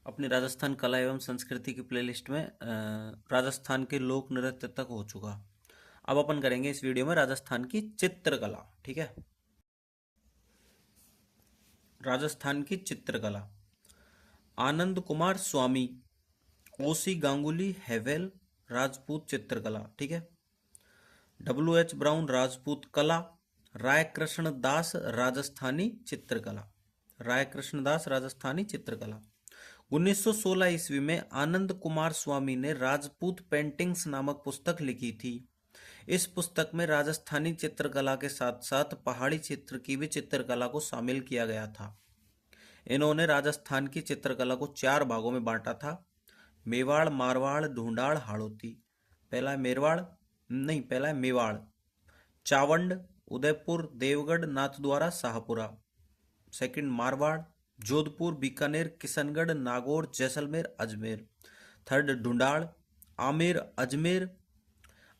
अपनी राजस्थान कला एवं संस्कृति की प्लेलिस्ट में राजस्थान के लोक नृत्य तक हो चुका। अब अपन करेंगे इस वीडियो में राजस्थान की चित्रकला। ठीक है, राजस्थान की चित्रकला। आनंद कुमार स्वामी, ओसी गांगुली हैवेल, राजपूत चित्रकला। ठीक है, WH ब्राउन राजपूत कला, राय कृष्ण दास राजस्थानी चित्रकला। राय कृष्ण दास राजस्थानी चित्रकला। 1916 ईस्वी में आनंद कुमार स्वामी ने राजपूत पेंटिंग्स नामक पुस्तक लिखी थी। इस पुस्तक में राजस्थानी चित्रकला के साथ साथ पहाड़ी क्षेत्र की भी चित्रकला को शामिल किया गया था। इन्होंने राजस्थान की चित्रकला को 4 भागों में बांटा था: मेवाड़, मारवाड़, ढूंढाड़, हाड़ौती। पहला है Mewar. Chavand, Udaipur, Devgarh, Nathdwara, Shahpura. Second Marwar, Jodhpur, Bikaner, Kishangarh, Nagaur, Jaisalmer, Ajmer. Third Dhundhar, Amer, Ajmer,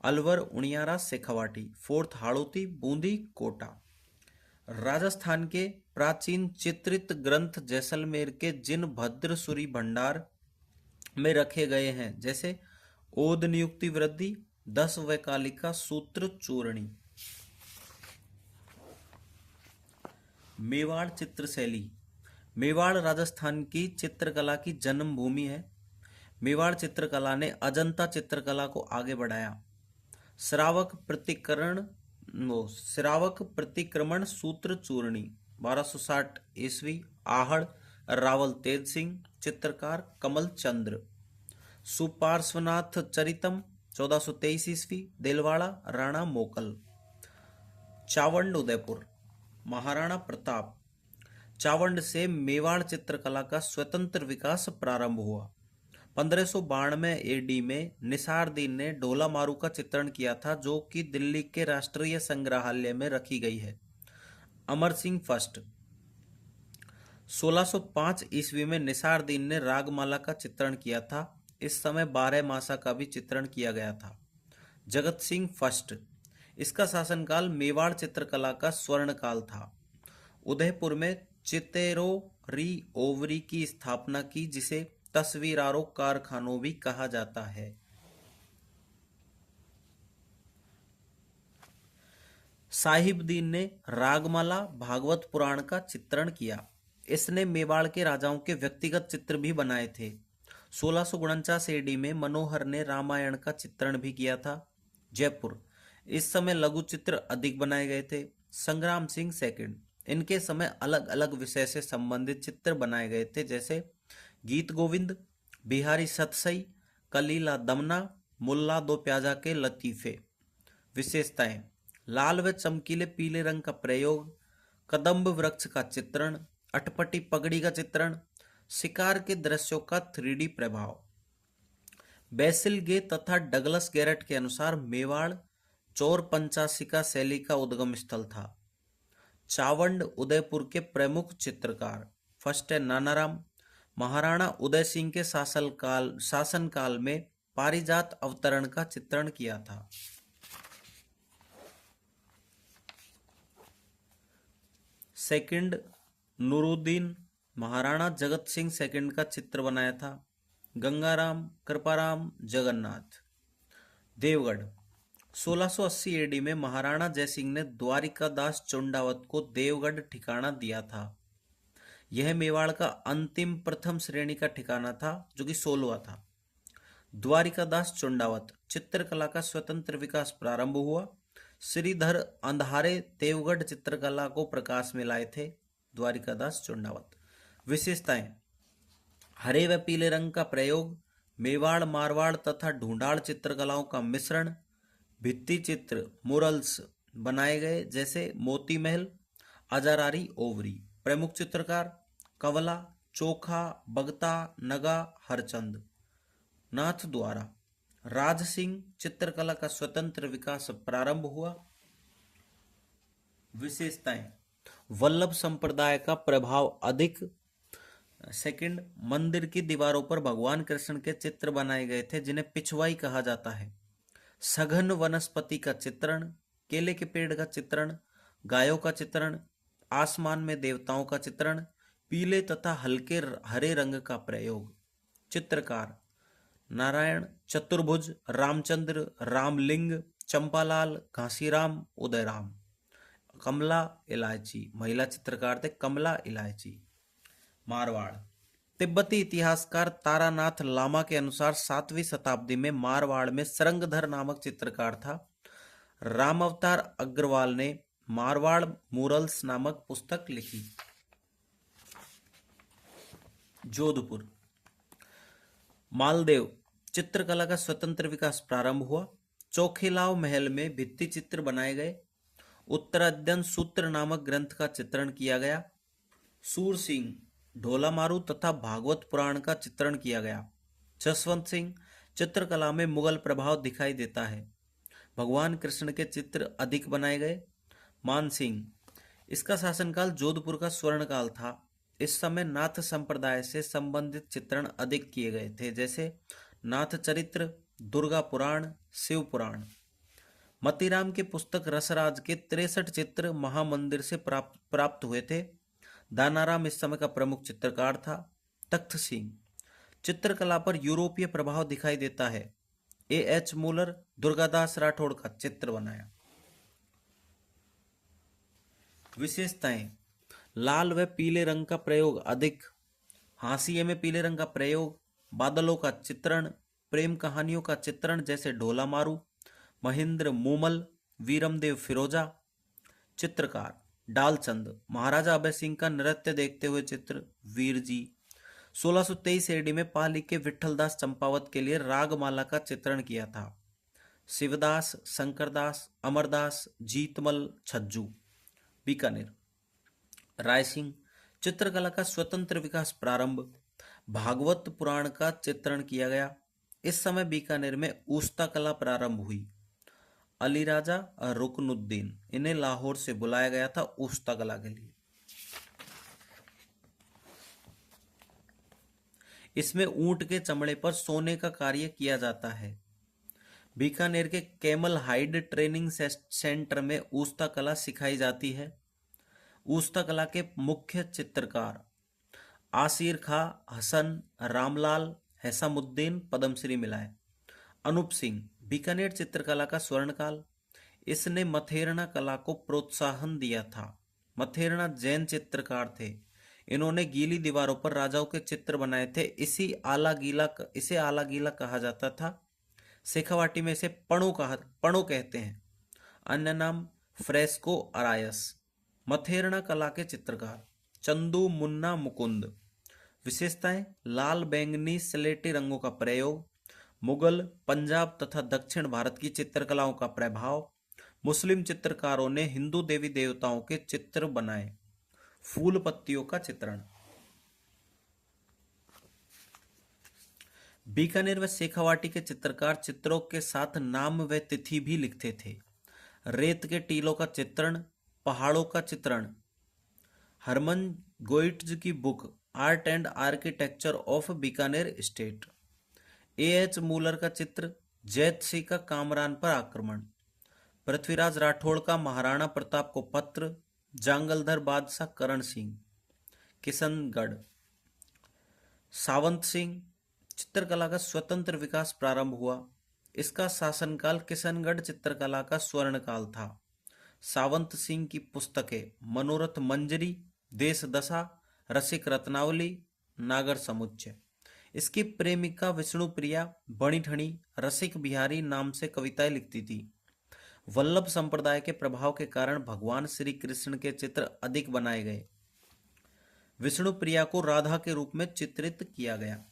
Alwar, Uniara, Shekhawati. Fourth Hadoti, Bundi, Kota. Rajasthan के प्राचीन चित्रित ग्रंथ जैसलमेर के जिन भद्रसुरी भंडार में रखे गए हैं, जैसे ओद नियुक्ति वृद्धि, 10 वैकालिका, सूत्र चूरणी। मेवाड़ चित्रशैली। मेवाड़ राजस्थान की चित्रकला की जन्मभूमि है। मेवाड़ चित्रकला ने अजंता चित्रकला को आगे बढ़ाया। श्रावक प्रतिक्रमण, सूत्र चूरणी, 1260 ईस्वी। आहड़, रावल तेज सिंह, चित्रकार कमल चंद्र। सुपार्श्वनाथ चरितम, 1423 ईस्वी, दिलवाड़ा, राणा मोकल। चावंड उदयपुर, महाराणा प्रताप। चावंड से मेवाड़ चित्रकला का स्वतंत्र विकास प्रारंभ हुआ। 1592 एडी में निसारदीन ने ढोला मारू का चित्रण किया था, जो कि दिल्ली के राष्ट्रीय संग्रहालय में रखी गई है। अमर सिंह फर्स्ट। 1605 ईस्वी में निसारदीन ने रागमाला का चित्रण किया था। इस समय 12 मासा का भी चित्रण किया गया था। जगत सिंह फर्स्ट। इसका शासनकाल मेवाड़ चित्रकला का स्वर्ण काल था। उदयपुर में चितेरो री ओवरी की स्थापना की, जिसे तस्वीरारो कारखानों भी कहा जाता है। साहिबदीन ने रागमाला भागवत पुराण का चित्रण किया। इसने मेवाड़ के राजाओं के व्यक्तिगत चित्र भी बनाए थे। 1649 एडी में मनोहर ने रामायण का चित्रण भी किया था। जयपुर, इस समय लघु चित्र अधिक बनाए गए थे। संग्राम सिंह सेकंड। इनके समय अलग अलग विषय से संबंधित चित्र बनाए गए थे, जैसे गीत गोविंद, बिहारी सतसई, कलीला दमना, मुल्ला दो प्याजा के लतीफे। विशेषताएं: लाल व चमकीले पीले रंग का प्रयोग, कदम्ब वृक्ष का चित्रण, अटपटी पगड़ी का चित्रण, शिकार के दृश्यों का 3D प्रभाव। बेसिल गे तथा डगलस गैरेट के अनुसार मेवाड़ चौर पंचाशिका शैली का उद्गम स्थल था। चावंड उदयपुर के प्रमुख चित्रकार। फर्स्ट है नानाराम। महाराणा उदय सिंह के शासनकाल में पारिजात अवतरण का चित्रण किया था। सेकंड नूरुद्दीन, महाराणा जगत सिंह सेकंड का चित्र बनाया था। गंगाराम, कृपाराम, जगन्नाथ। देवगढ़, 1680 एडी में महाराणा जयसिंह ने द्वारिकादास चुंडावत को देवगढ़ ठिकाना दिया था। यह मेवाड़ का अंतिम प्रथम श्रेणी का ठिकाना था, जो कि 16वां था। द्वारिकादास चुंडावत चित्रकला का स्वतंत्र विकास प्रारंभ हुआ। श्रीधर अंधारे देवगढ़ चित्रकला को प्रकाश में लाए थे। द्वारिकादास चुंडावत। विशेषताएं: हरे व पीले रंग का प्रयोग, मेवाड़, मारवाड़ तथा ढूंढाड़ चित्रकलाओं का मिश्रण, भित्ति चित्र मुरल्स बनाए गए, जैसे मोती महल, अजारारी ओवरी। प्रमुख चित्रकार: कंवला, चोखा, बगता, नगा, हरचंद। नाथ द्वारा। राज सिंह चित्रकला का स्वतंत्र विकास प्रारंभ हुआ। विशेषताएं: वल्लभ संप्रदाय का प्रभाव अधिक। सेकंड, मंदिर की दीवारों पर भगवान कृष्ण के चित्र बनाए गए थे, जिन्हें पिछवाई कहा जाता है। सघन वनस्पति का चित्रण, केले के पेड़ का चित्रण, गायों का चित्रण, आसमान में देवताओं का चित्रण, पीले तथा हल्के हरे रंग का प्रयोग। चित्रकार नारायण चतुर्भुज, रामचंद्र, रामलिंग, चंपालाल, घासीराम, उदयराम। कमला इलायची, महिला चित्रकार थे कमला इलायची। मारवाड़। तिब्बती इतिहासकार तारानाथ लामा के अनुसार 7वीं शताब्दी में मारवाड़ में सरंगधर नामक चित्रकार था। रामावतार अग्रवाल ने मारवाड़ मूरल्स नामक पुस्तक लिखी। जोधपुर। मालदेव चित्रकला का स्वतंत्र विकास प्रारंभ हुआ। चौखिलाव महल में भित्ति चित्र बनाए गए। उत्तराध्ययन सूत्र नामक ग्रंथ का चित्रण किया गया। सूर सिंह ढोला मारू तथा भागवत पुराण का चित्रण किया गया। जसवंत सिंह चित्रकला में मुगल प्रभाव दिखाई देता है। भगवान कृष्ण के चित्र अधिक बनाए गए। मान सिंह इसका शासनकाल जोधपुर का स्वर्णकाल था। इस समय नाथ संप्रदाय से संबंधित चित्रण अधिक किए गए थे, जैसे नाथ चरित्र, दुर्गा पुराण, शिव पुराण। मतीराम की पुस्तक रसराज के 63 चित्र महामंदिर से प्राप्त हुए थे। दानाराम इस समय का प्रमुख चित्रकार था। तख्त सिंह चित्रकला पर यूरोपीय प्रभाव दिखाई देता है। A.H. मूलर दुर्गादास राठौड़ का चित्र बनाया। विशेषताएं: लाल व पीले रंग का प्रयोग अधिक, हाशिए में पीले रंग का प्रयोग, बादलों का चित्रण, प्रेम कहानियों का चित्रण जैसे ढोला मारू, महेंद्र मूमल, वीरमदेव फिरोजा। चित्रकार डालचंद, महाराजा अभय सिंह का नृत्य देखते हुए चित्र, वीर जी। 1623 एडी में पाली के विठलदास चंपावत के लिए रागमाला का चित्रण किया था। शिवदास, शंकरदास, अमरदास, जीतमल, छज्जू। बीकानेर। रायसिंह चित्रकला का स्वतंत्र विकास प्रारंभ। भागवत पुराण का चित्रण किया गया। इस समय बीकानेर में उस्ता कला प्रारंभ हुई। अली राजा और रुकनुद्दीन, इन्हें लाहौर से बुलाया गया था उस्ता कला के लिए। इसमें ऊंट के चमड़े पर सोने का कार्य किया जाता है। बीकानेर के कैमल हाइड ट्रेनिंग सेंटर में उस्ता कला सिखाई जाती है। उस्ता कला के मुख्य चित्रकार आसिर खां, हसन, रामलाल, हैसामुद्दीन, पद्मश्री मिलाए। अनूप सिंह बीकानेर चित्रकला का स्वर्णकाल। इसने मथेरना कला को प्रोत्साहन दिया था। मथेरना जैन चित्रकार थे। इन्होंने गीली दीवारों पर राजाओं के चित्र बनाए थे। इसे आला गीला कहा जाता था। शेखावाटी में इसे पणो कहते हैं। अन्य नाम फ्रेस्को अरायस। मथेरना कला के चित्रकार चंदू, मुन्ना, मुकुंद। विशेषताएं: लाल, बैंगनी, स्लेटी रंगों का प्रयोग, मुगल, पंजाब तथा दक्षिण भारत की चित्रकलाओं का प्रभाव, मुस्लिम चित्रकारों ने हिंदू देवी देवताओं के चित्र बनाए, फूल पत्तियों का चित्रण। बीकानेर व शेखावाटी के चित्रकार चित्रों के साथ नाम व तिथि भी लिखते थे। रेत के टीलों का चित्रण, पहाड़ों का चित्रण। हरमन गोइट्ज की book art and architecture of Bikaner state. A.H. Müller का चित्र, जैत सिंह का कामरान पर आक्रमण। पृथ्वीराज राठौड़ का महाराणा प्रताप को पत्र, जांगलधर बादशाह करण सिंह। किशनगढ़। सावंत सिंह चित्रकला का स्वतंत्र विकास प्रारंभ हुआ। इसका शासनकाल किशनगढ़ चित्रकला का स्वर्णकाल था। सावंत सिंह की पुस्तकें मनोरथ मंजरी, देश दशा, रसिक रत्नावली, नागर समुच्चय। इसकी प्रेमिका विष्णुप्रिया बणिठणी रसिक बिहारी नाम से कविताएं लिखती थी। वल्लभ संप्रदाय के प्रभाव के कारण भगवान श्री कृष्ण के चित्र अधिक बनाए गए। विष्णुप्रिया को राधा के रूप में चित्रित किया गया।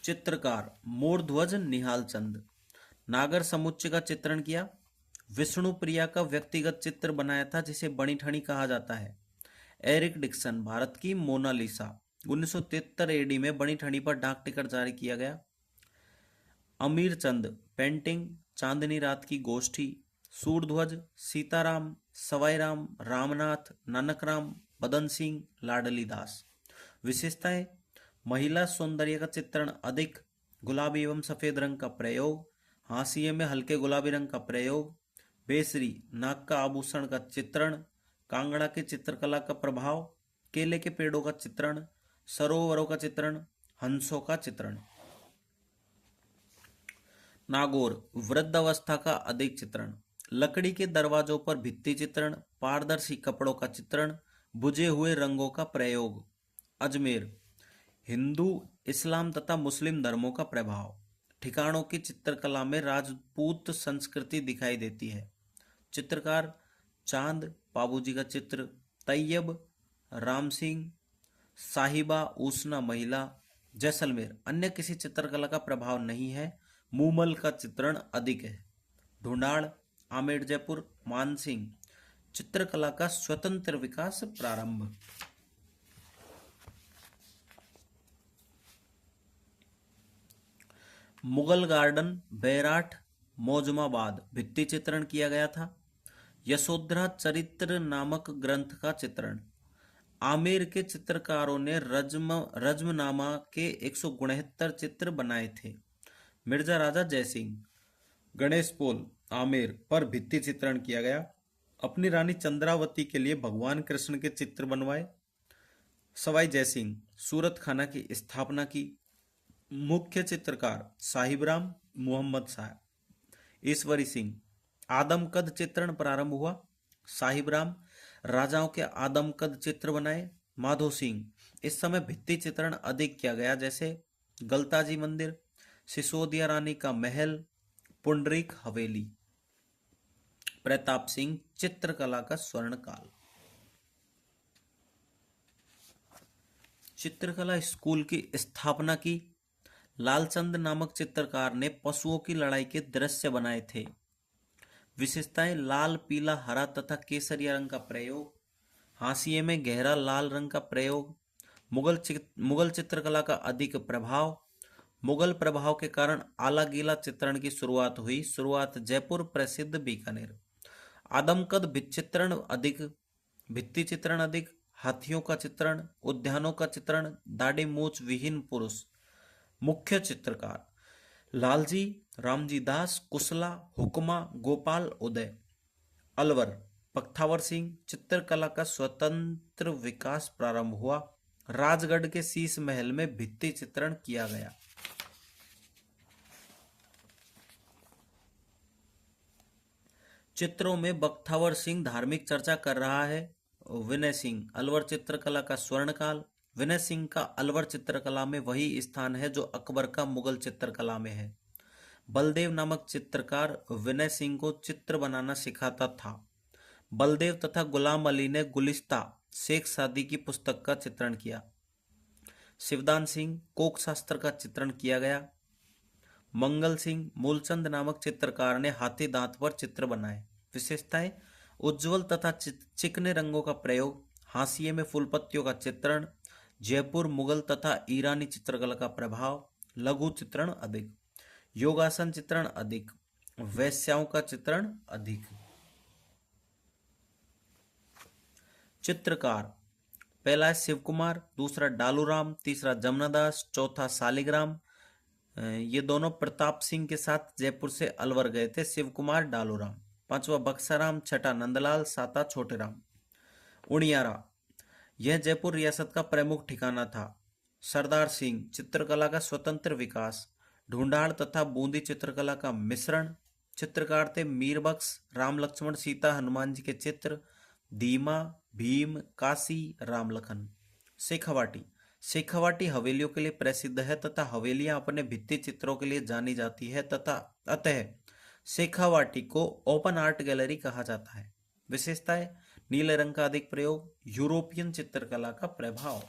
चित्रकार मोरध्वज निहाल चंद। नागर समुच्चय का चित्रण किया। विष्णुप्रिया का व्यक्तिगत चित्र बनाया था जिसे बणिठणी कहा जाता है। एरिक डिक्सन भारत की मोनालिसा। 1973 एडी में बणिठणी पर डाक टिकट जारी किया गया। अमीर चंद पेंटिंग, चांदनी रात की गोष्ठी। सूरध्वज, सीताराम, सवाईराम, रामनाथ, नानकराम, मदन सिंह, लाडली दास। विशेषताएं: महिला सौंदर्य का चित्रण अधिक, गुलाबी एवं सफेद रंग का प्रयोग, हाशिए में हल्के गुलाबी रंग का प्रयोग, बेसरी नाग का आभूषण का चित्रण, कांगड़ा की चित्रकला का प्रभाव, केले के पेड़ों का चित्रण, सरोवरों का चित्रण, हंसों का चित्रण। नागौर वृद्धावस्था का अधिक चित्रण, लकड़ी के दरवाजों पर भित्ति चित्रण, पारदर्शी कपड़ों का चित्रण, बुझे हुए रंगों का प्रयोग। अजमेर हिंदू, इस्लाम तथा मुस्लिम धर्मों का प्रभाव, ठिकानों की चित्रकला में राजपूत संस्कृति दिखाई देती है। चित्रकार चांद, बाबूजी का चित्र, तैयब, राम सिंह, साहिबा ऊसना महिला। जैसलमेर अन्य किसी चित्रकला का प्रभाव नहीं है, मूमल का चित्रण अधिक है। ढूंढाड़, आमेर जयपुर, मानसिंह, चित्रकला का स्वतंत्र विकास प्रारंभ। मुगल गार्डन, बैराठ, मौजमाबाद भित्ति चित्रण किया गया था। यशोधरा चरित्र नामक ग्रंथ का चित्रण, आमेर के चित्रकारों ने रज्मनामा के 169 चित्र बनाए थे। मिर्जा राजा जयसिंह, गणेश पोल, आमेर पर भित्ति चित्रण किया गया। अपनी रानी चंद्रावती के लिए भगवान कृष्ण के चित्र बनवाए। सवाई जयसिंह सूरत खाना की स्थापना की। मुख्य चित्रकार साहिबराम, मोहम्मद शाह। ईश्वरी सिंह, आदमकद चित्रण प्रारंभ हुआ। साहिबराम राजाओं के आदमकद चित्र बनाए। माधो सिंह, इस समय भित्ति चित्रण अधिक किया गया, जैसे गलताजी मंदिर, सिसोदिया रानी का महल, पुंडरीक हवेली। प्रताप सिंह, चित्रकला का स्वर्ण काल। चित्रकला स्कूल की स्थापना की। लालचंद नामक चित्रकार ने पशुओं की लड़ाई के दृश्य बनाए थे। विशेषताएं लाल, पीला, हरा तथा केसरिया रंग का प्रयोग। हाशिए में गहरा लाल रंग का प्रयोग। मुगल चित्रकला का अधिक प्रभाव। मुगल प्रभाव के कारण आला गीला चित्रण की शुरुआत हुई। शुरुआत जयपुर, प्रसिद्ध बीकानेर। आदमकद भित्ति चित्रण अधिक। हाथियों का चित्रण, उद्यानों का चित्रण, दाढ़ी मूछ विहीन पुरुष। मुख्य चित्रकार लालजी, रामजी दास, कुशला, हुक्मा, गोपाल उदय। अलवर पख्तावर सिंह, चित्रकला का स्वतंत्र विकास प्रारंभ हुआ। राजगढ़ के शीश महल में भित्ति चित्रण किया गया। चित्रों में बख्तावर सिंह धार्मिक चर्चा कर रहा है। विनय सिंह, अलवर चित्रकला का स्वर्णकाल। विनय सिंह का अलवर चित्रकला में वही स्थान है जो अकबर का मुगल चित्रकला में है। बलदेव नामक चित्रकार विनय सिंह को चित्र बनाना सिखाता था। बलदेव तथा गुलाम अली ने गुलिस्ता शेख सादी की पुस्तक का चित्रण किया। शिवदान सिंह, कोक शास्त्र का चित्रण किया गया। मंगल सिंह, मूलचंद नामक चित्रकार ने हाथी दांत पर चित्र बनाए। विशेषताएं उज्जवल तथा चिकने रंगों का प्रयोग। हाशिए में फूल पत्तियों का चित्रण। जयपुर मुगल तथा ईरानी चित्रकला का प्रभाव। लघु चित्रण अधिक। योगासन चित्रण अधिक। वैश्याओं का चित्रण अधिक। चित्रकार पहला है शिव कुमार, दूसरा डालूराम, तीसरा जमनादास, चौथा शालिग्राम। ये दोनों प्रताप सिंह के साथ जयपुर से अलवर गए थे। शिव कुमार, डालूराम। पांचवा बक्साराम, छठा नंदलाल, सातवां छोटेराम। उनियारा यह जयपुर रियासत का प्रमुख ठिकाना था। सरदार सिंह, चित्रकला का स्वतंत्र विकास। ढूंढाड़ तथा बूंदी चित्रकला का मिश्रण। चित्रकार थे मीरबख्श, राम लक्ष्मण सीता हनुमान जी के चित्र। दीमा, भीम, काशी, रामलखन। शेखावाटी शेखावाटी हवेलियों के लिए प्रसिद्ध है तथा हवेलियां अपने भित्ति चित्रों के लिए जानी जाती है तथा अतः शेखावाटी को ओपन आर्ट गैलरी कहा जाता है। विशेषताएं नीले रंग का अधिक प्रयोग। यूरोपियन चित्रकला का प्रभाव।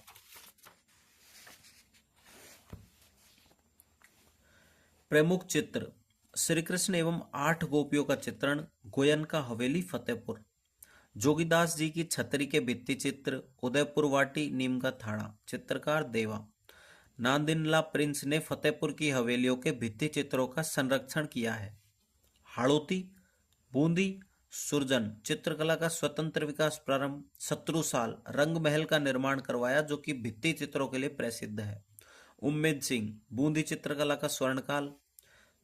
प्रमुख चित्र श्री कृष्ण एवं 8 गोपियों का चित्रण। गोयन का हवेली फतेहपुर। जोगीदास जी की छतरी के भित्ति चित्र। उदयपुर वाटी, नीम का थाना। चित्रकार देवा। नांदिनला प्रिंस ने फतेहपुर की हवेलियों के भित्ति चित्रों का संरक्षण किया है। हाड़ौती, बूंदी, सुरजन चित्रकला का स्वतंत्र विकास प्रारंभ। शत्रुसाल रंग महल का निर्माण करवाया जो कि भित्ति चित्रों के लिए प्रसिद्ध है। उम्मेद सिंह, बूंदी चित्रकला का स्वर्णकाल।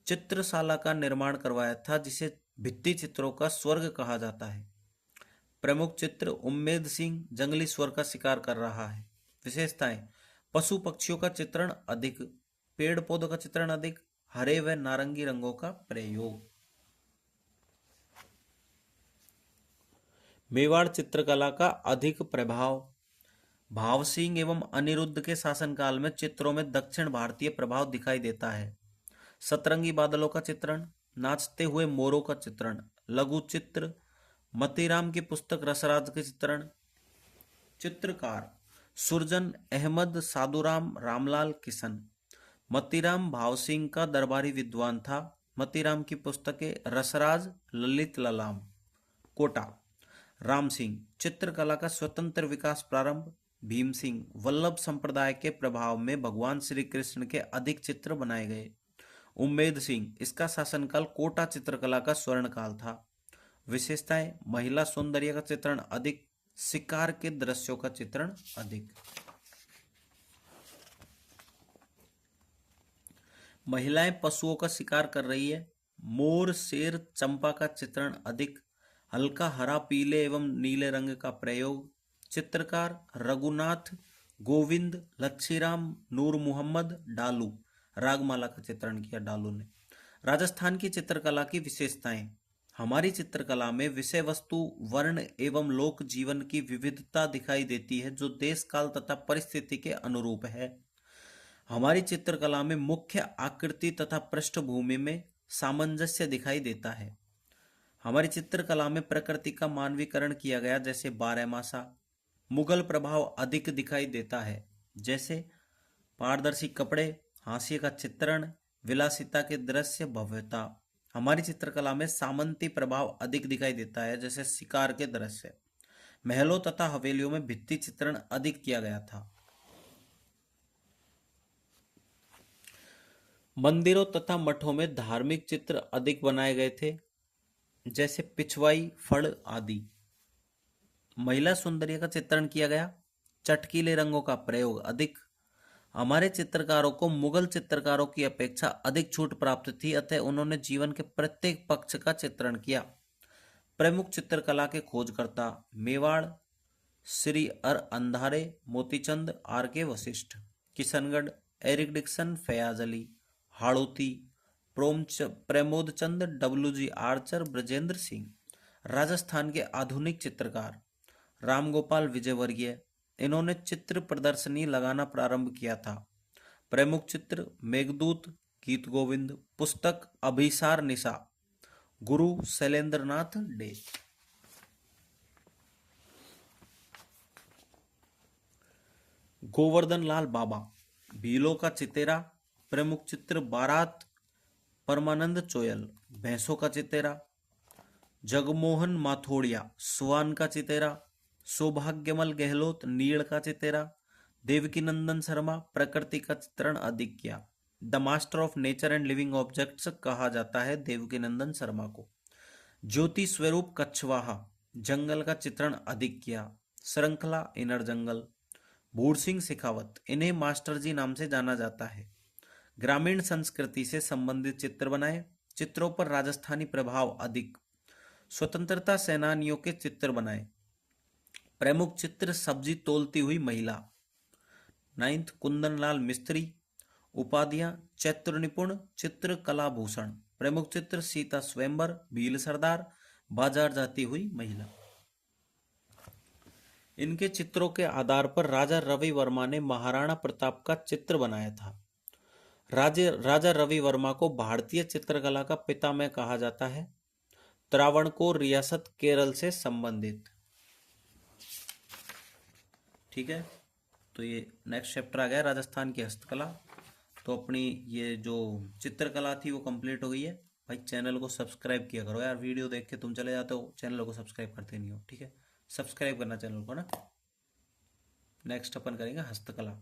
चित्रशाला का निर्माण करवाया था जिसे भित्ति चित्रों का स्वर्ग कहा जाता है। प्रमुख चित्र उम्मेद सिंह जंगली स्वर का शिकार कर रहा है। विशेषताएं, पशु पक्षियों का चित्रण अधिक, पेड़ पौधों का चित्रण अधिक, हरे व नारंगी रंगों का प्रयोग। मेवाड़ चित्रकला का अधिक प्रभाव, भाव सिंह एवं अनिरुद्ध के शासनकाल में चित्रों में दक्षिण भारतीय प्रभाव दिखाई देता है। सतरंगी बादलों का चित्रण, नाचते हुए मोरों का चित्रण, लघु चित्र, मतीराम की पुस्तक रसराज के चित्रण। चित्रकार सुरजन अहमद, साधुराम, रामलाल किशन। मतीराम भाव सिंह का दरबारी विद्वान था। मतीराम की पुस्तकें रसराज, ललित ललाम। कोटा राम सिंह, चित्रकला का स्वतंत्र विकास प्रारंभ। भीम सिंह, वल्लभ संप्रदाय के प्रभाव में भगवान श्री कृष्ण के अधिक चित्र बनाए गए। उम्मेद सिंह, इसका शासनकाल कोटा चित्रकला का स्वर्ण काल था। विशेषताएं, महिला सौंदर्य का चित्रण अधिक, शिकार के दृश्यों का चित्रण अधिक। महिलाएं पशुओं का शिकार कर रही है। मोर, शेर, चंपा का चित्रण अधिक, हल्का हरा, पीले एवं नीले रंग का प्रयोग। चित्रकार रघुनाथ गोविंद, लच्छीराम, नूर मोहम्मद, डालू। रागमाला का चित्रण किया डालू ने। राजस्थान की चित्रकला की विशेषताएं, हमारी चित्रकला में विषय वस्तु, वर्ण एवं लोक जीवन की विविधता दिखाई देती है जो देश काल तथा परिस्थिति के अनुरूप है। हमारी चित्रकला में मुख्य आकृति तथा पृष्ठभूमि में सामंजस्य दिखाई देता है। हमारी चित्रकला में प्रकृति का मानवीकरण किया गया, जैसे बारहमासा। मुगल प्रभाव अधिक दिखाई देता है, जैसे पारदर्शी कपड़े, हाशिए का चित्रण, विलासिता के दृश्य, भव्यता। हमारी चित्रकला में सामंती प्रभाव अधिक दिखाई देता है, जैसे शिकार के दृश्य। महलों तथा हवेलियों में भित्ति चित्रण अधिक किया गया था। मंदिरों तथा मठों में धार्मिक चित्र अधिक बनाए गए थे, जैसे पिछवाई, फड़ आदि। महिला सौंदर्य का चित्रण किया गया। चटकीले रंगों का प्रयोग अधिक। हमारे चित्रकारों को मुगल चित्रकारों की अपेक्षा अधिक छूट प्राप्त थी, अतः उन्होंने जीवन के प्रत्येक पक्ष का चित्रण किया। प्रमुख चित्रकला के खोजकर्ता Mewar Shri R Andhare, Motichand, R K Vashishth. Kishangarh Eric Dickson, Fayaz Ali. Hadoti Pramod Chand, W G. Archer, Brajendra Singh. Rajasthan के आधुनिक चित्रकार रामगोपाल विजयवर्गीय, इन्होंने चित्र प्रदर्शनी लगाना प्रारंभ किया था। प्रमुख चित्र मेघदूत, गीत गोविंद। पुस्तक अभिसार निशा, गुरु शैलेंद्रनाथ डे। गोवर्धन लाल बाबा, भीलों का चितेरा। प्रमुख चित्र बारात, परमानंद चोयल। भैंसों का चितेरा। जगमोहन माथोड़िया, सुवान का चितेरा। सौभाग्यमल गहलोत, नील का चितेरा। देवकीनंदन शर्मा, प्रकृति का चित्रण अधिक किया। The master of nature and living objects कहा जाता है देवकीनंदन शर्मा को। ज्योति स्वरूप कछवाहा, जंगल का चित्रण अधिक किया। श्रृंखला इनर जंगल। भूर सिंह शेखावत, इन्हें मास्टर जी नाम से जाना जाता है। ग्रामीण संस्कृति से संबंधित चित्र बनाए। चित्रों पर राजस्थानी प्रभाव अधिक। स्वतंत्रता सेनानियों के चित्र बनाए। प्रमुख चित्र सब्जी तोलती हुई महिला। 9th कुंदनलाल मिस्त्री। उपाधियां चैत्र निपुण, चित्र कला भूषण। प्रमुख चित्र सीता स्वयंवर, भील सरदार, बाजार जाती हुई महिला। इनके चित्रों के आधार पर राजा रवि वर्मा ने महाराणा प्रताप का चित्र बनाया था। राजा रवि वर्मा को भारतीय चित्रकला का पितामह कहा जाता है। त्रावणकोर रियासत केरल से संबंधित। ठीक है, तो ये नेक्स्ट चैप्टर आ गया राजस्थान की हस्तकला। तो अपनी ये जो चित्रकला थी वो कंप्लीट हो गई है। भाई चैनल को सब्सक्राइब किया करो यार, वीडियो देख के तुम चले जाते हो, चैनल को सब्सक्राइब करते नहीं हो। ठीक है, सब्सक्राइब करना चैनल को ना। नेक्स्ट अपन करेंगे हस्तकला।